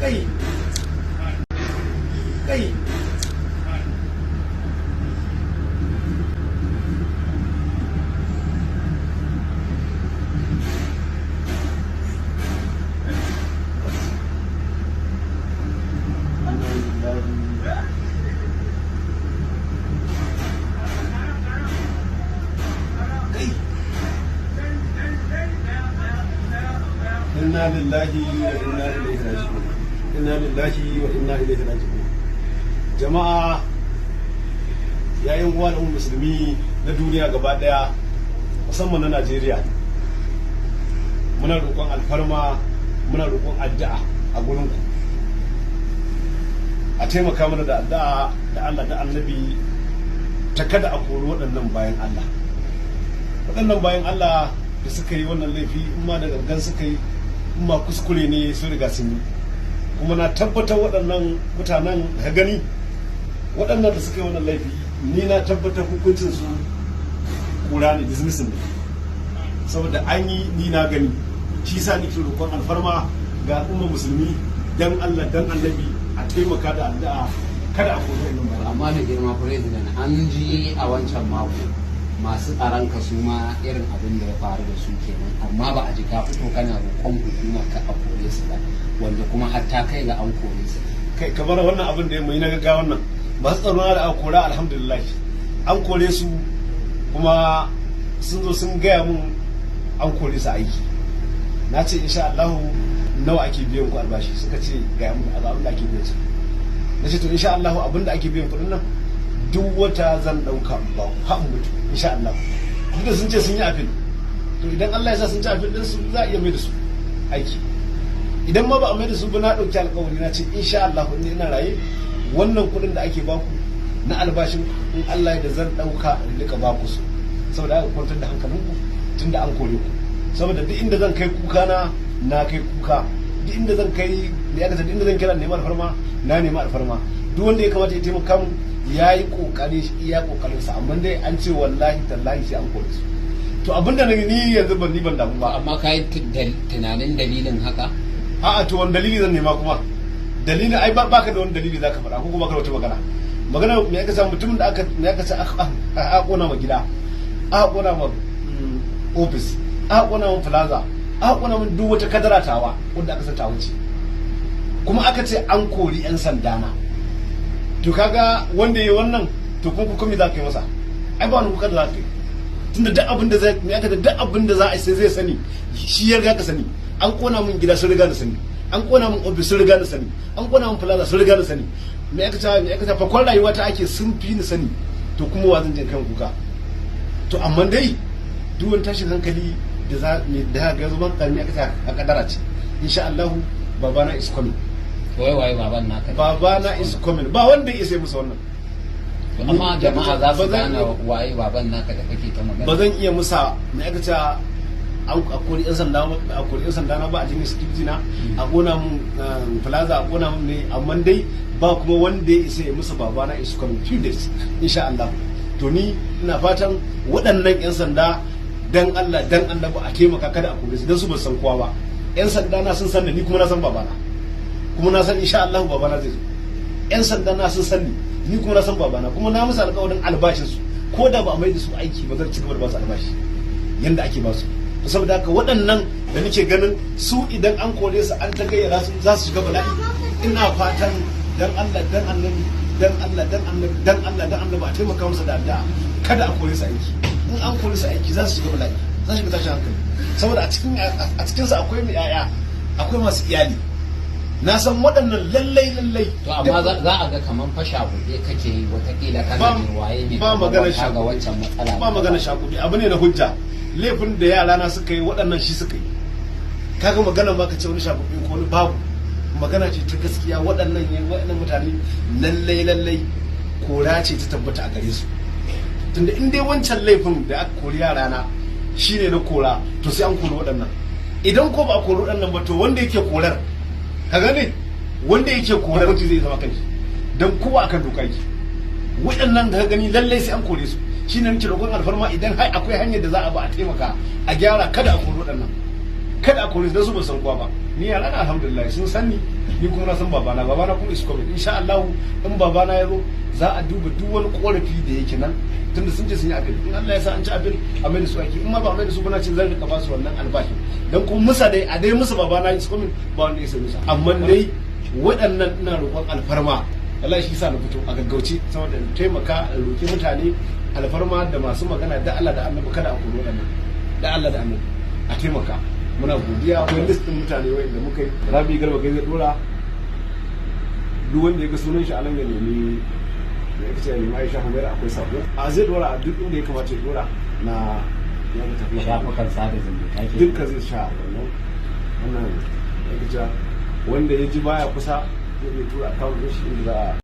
kai kai inna lillahi wa inna ilaihi raji'un inna lillahi wa inna ilaihi raji'un jama'a yayin uwa da musulmi na duniya gaba daya musamman na Najeriya muna roƙon alfarma muna roƙon addu'a a gurin ku a taimaka mana da addu'a da Allah da Annabi ta kada a kori waɗannan bayan Allah da suka yi wannan laifi in ma da gangan suka yi ma kuskure ne sun riga sun yi kuma na tabbatar waɗannan mutanen da gani waɗannan da suka yi wannan laifi ni na tabbatar hukuncin su kura ne dismissing ne saboda an yi ni na gani shi sa nake roƙon alfarma ga al'ummar musulmi dan Allah dan Annabi a taimaka da addu'a kada a kore wannan ba. Amma da girma president an ji a wancan mako masu tsaron ka su ma irin abin da ya faru da su kenan amma ba a ji ka fito kana roƙon hukuma ka a kore su ba wanda kuma har ta kai ga an kore su kai kamar wannan abin da mai na gaggawa wannan masu tsaron da aka kora alhamdulillah an kore su kuma sun zo sun gaya mun an kore su aiki na ce insha Allah nawa ake biyan ku albashi suka ce ga mun abin da ake biyan su na ce to insha Allah abin da ake biyan kuɗin nan duk wata zan ɗauka ba ha mutu insha Allah duk da sun ce sun yi afil to idan Allah ya sa sun ci afil din su za a iya mai da su aiki idan ma ba a mai da su ba na ɗauki alƙawari na ce insha Allah in ina raye wannan kuɗin da ake baku na albashin in Allah ya da zan ɗauka in rika baku su saboda aka kwantar da hankalinku tunda an kore ku saboda duk inda zan kai kuka na kai kuka duk inda zan kai da ya duk inda zan kira neman alfarma na neman alfarma duk wanda ya kamata ya taimaka mu ya yi kokari iya kokarinsa amma dai an ce wallahi tallahi sai an kore su to abinda ni yanzu ban damu ba. Amma ka yi tunanin dalilin haka? A'a to wani dalili zan nema kuma dalilin ai baka da wani dalili zaka faɗa ko kuma ka wata magana me aka samu mutumin da aka ce a kona ma gida a kona ma office a kona ma plaza a kona ma duk wata kadara tawa wanda aka san ta wuce kuma aka ce an kori yan sandana to kaga wanda yayi wannan to kun me za ka yi masa ai ba wani kuka da za ka yi tunda duk abin da zai me aka da duk abin da za a sai zai sani shi ya riga ka sani an kona min gida sun riga da sani an kona min office sun riga da sani an kona min plaza sun riga da sani me aka ta fakon rayuwa ta ake sun fi ni sani to kuma wa zan je kan kuka to amma dai duk wani tashin hankali da za da ga zuban karmi aka ta a kadara ce insha Allah babana is coming waye baban naka babana is coming ba wanda ya sai musu wannan amma jama'a za su gane waye baban naka da kake ta magana ba zan iya musa me aka ta a kori yan sanda na ba a jini security na a kona mun plaza a kona mun ne amma dai ba kuma wanda ya isa ya musu babana is coming few days insha Allah to ni ina fatan waɗannan yan sanda dan Allah ba a taimaka kada a kore su dan su ba san kowa ba yan sanda na sun san ni kuma na san babana kuma na san insha Allah babana zai zo yan sanda na sun san ni kuma na san babana kuma na musu alƙawarin albashin su ko da ba a mai da su aiki ba zan ci gaba da ba su albashi yanda ake ba su saboda haka waɗannan da nake ganin su idan an kore su an ta gayyara su za su shiga bala'i ina fatan dan Allah dan annabi a taimaka musu da addu'a kada a kore su aiki in an kore su aiki za su shiga bala'i za su shiga tashin hankali saboda a cikin su akwai mai yaya akwai masu iyali na san waɗannan lallai to amma za a ga kaman fasha gobe kake yi watakila kana jin waye ne ba magana ga wancan matsala ba magana shagubi abu ne na hujja laifin da yara na suka yi waɗannan shi suka yi kaga magana ma ka ce wani shagubi ko wani babu magana ce ta gaskiya waɗannan mutane lallai kora ce ta tabbata a gare su tunda in dai wancan laifin da aka kori yara na shine na kora to sai an kori waɗannan idan ko ba a kori waɗannan ba to wanda yake korar ka gane wanda yake korar mutum zai zama kanshi dan kowa akan doka yake waɗannan da ka gani lallai sai an kore su shine nake roƙon alfarma idan akwai hanyar da za a ba a taimaka a gyara kada a kori waɗannan kada a kori su dan su ba san kowa ba ni yara na alhamdulillah sun sani, ni kuma na san babana kuma is coming insha Allah. In babana ya zo za a duba duk wani korafi da yake nan, tunda sun ce sun yi abin, in Allah ya sa an ci abin a mai da su ake, in ma ba a mai da su bana ce zan rika ba su wannan albashi dan kuma musa dai a dai musu babana is coming ba wanda ya sai musa, amma dai waɗannan ina roƙon alfarma Allah shi sa na fito a gaggauce saboda in taimaka in roƙi mutane alfarma da masu magana da Allah da Annabi kada a koro waɗannan da Allah da Annabi a taimaka. Muna godiya, akwai list din mutane wanda muka yi. Rabi Garba kai zai dora, duk wanda ya ga sunan shi a nan ya nemi da ya ce ya nemi Aisha Humaira, akwai sako a zai dora a duk inda ya kamata ya dora na ya ga tafiya shafukan sada zumunta ke dukkan zai sha wannan ya ga wanda ya ji baya kusa zai tura akawun shi inda za a